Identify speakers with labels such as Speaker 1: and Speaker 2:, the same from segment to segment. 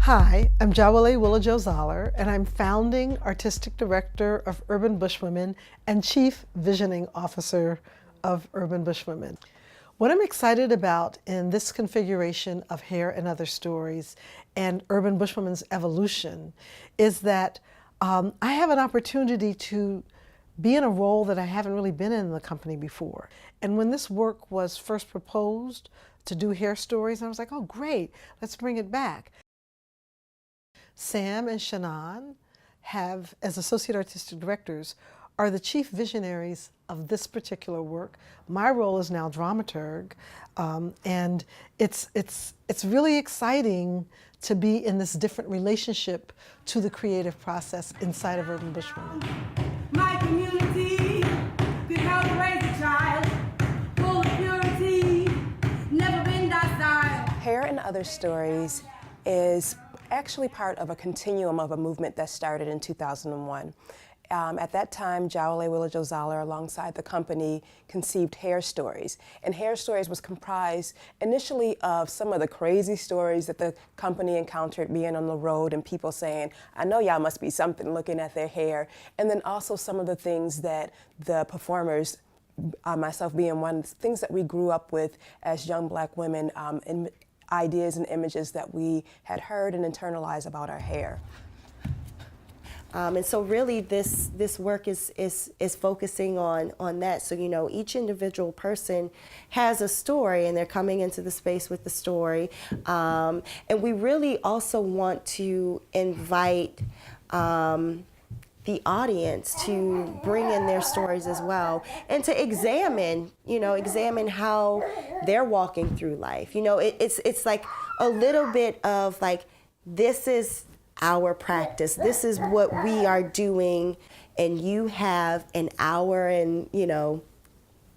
Speaker 1: Hi, I'm Jawale Willow-Jo-Zoller, and I'm founding Artistic Director of Urban Bushwomen and Chief Visioning Officer of Urban Bushwomen. What I'm excited about in this configuration of Hair and Other Stories and Urban Bushwomen's evolution is that I have an opportunity to be in a role that I haven't really been in the company before. And when this work was first proposed to do hair stories, I was like, oh great, let's bring it back. Sam and Shannon have, as associate artistic directors, are the chief visionaries of this particular work. My role is now dramaturg, and it's really exciting to be in this different relationship to the creative process inside of Urban Bushwomen.
Speaker 2: My community could help raise a child full of purity, never been docile.
Speaker 3: Hair and Other Stories is actually part of a continuum of a movement that started in 2001. At that time, Jawale Willow-Jo-Zoller, alongside the company, conceived Hair Stories. And Hair Stories was comprised initially of some of the crazy stories that the company encountered being on the road and people saying, I know y'all must be something looking at their hair. And then also some of the things that the performers, myself being one, things that we grew up with as young Black women, in ideas and images that we had heard and internalized about our hair.
Speaker 4: And so really this work is focusing on that. So, you know, each individual person has a story and they're coming into the space with the story. And we really also want to invite the audience to bring in their stories as well and to examine how they're walking through life. You know, it's like a little bit of like, this is our practice. This is what we are doing, and you have an hour and,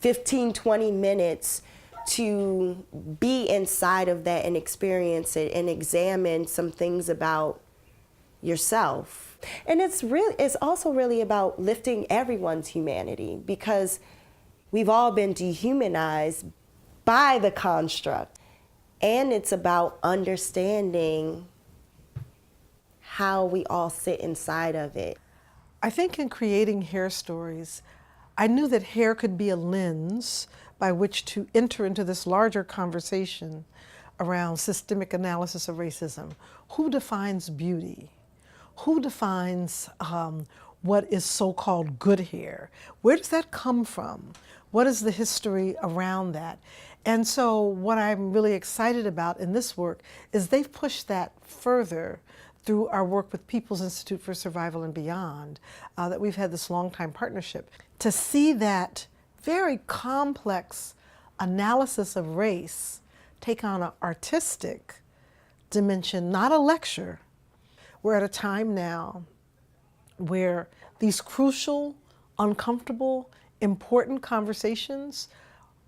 Speaker 4: 15, 20 minutes to be inside of that and experience it and examine some things about yourself. And it's also really about lifting everyone's humanity, because we've all been dehumanized by the construct. And it's about understanding how we all sit inside of it.
Speaker 1: I think in creating hair stories, I knew that hair could be a lens by which to enter into this larger conversation around systemic analysis of racism. Who defines beauty? Who defines what is so-called good hair? Where does that come from? What is the history around that? And so what I'm really excited about in this work is they've pushed that further through our work with People's Institute for Survival and Beyond, that we've had this long-time partnership. To see that very complex analysis of race take on an artistic dimension, not a lecture. We're at a time now where these crucial, uncomfortable, important conversations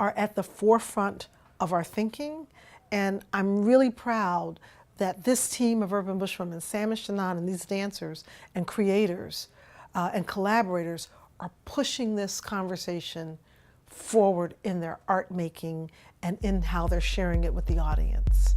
Speaker 1: are at the forefront of our thinking, and I'm really proud that this team of Urban Bushwomen, Sam and Shannon, and these dancers and creators and collaborators are pushing this conversation forward in their art making and in how they're sharing it with the audience.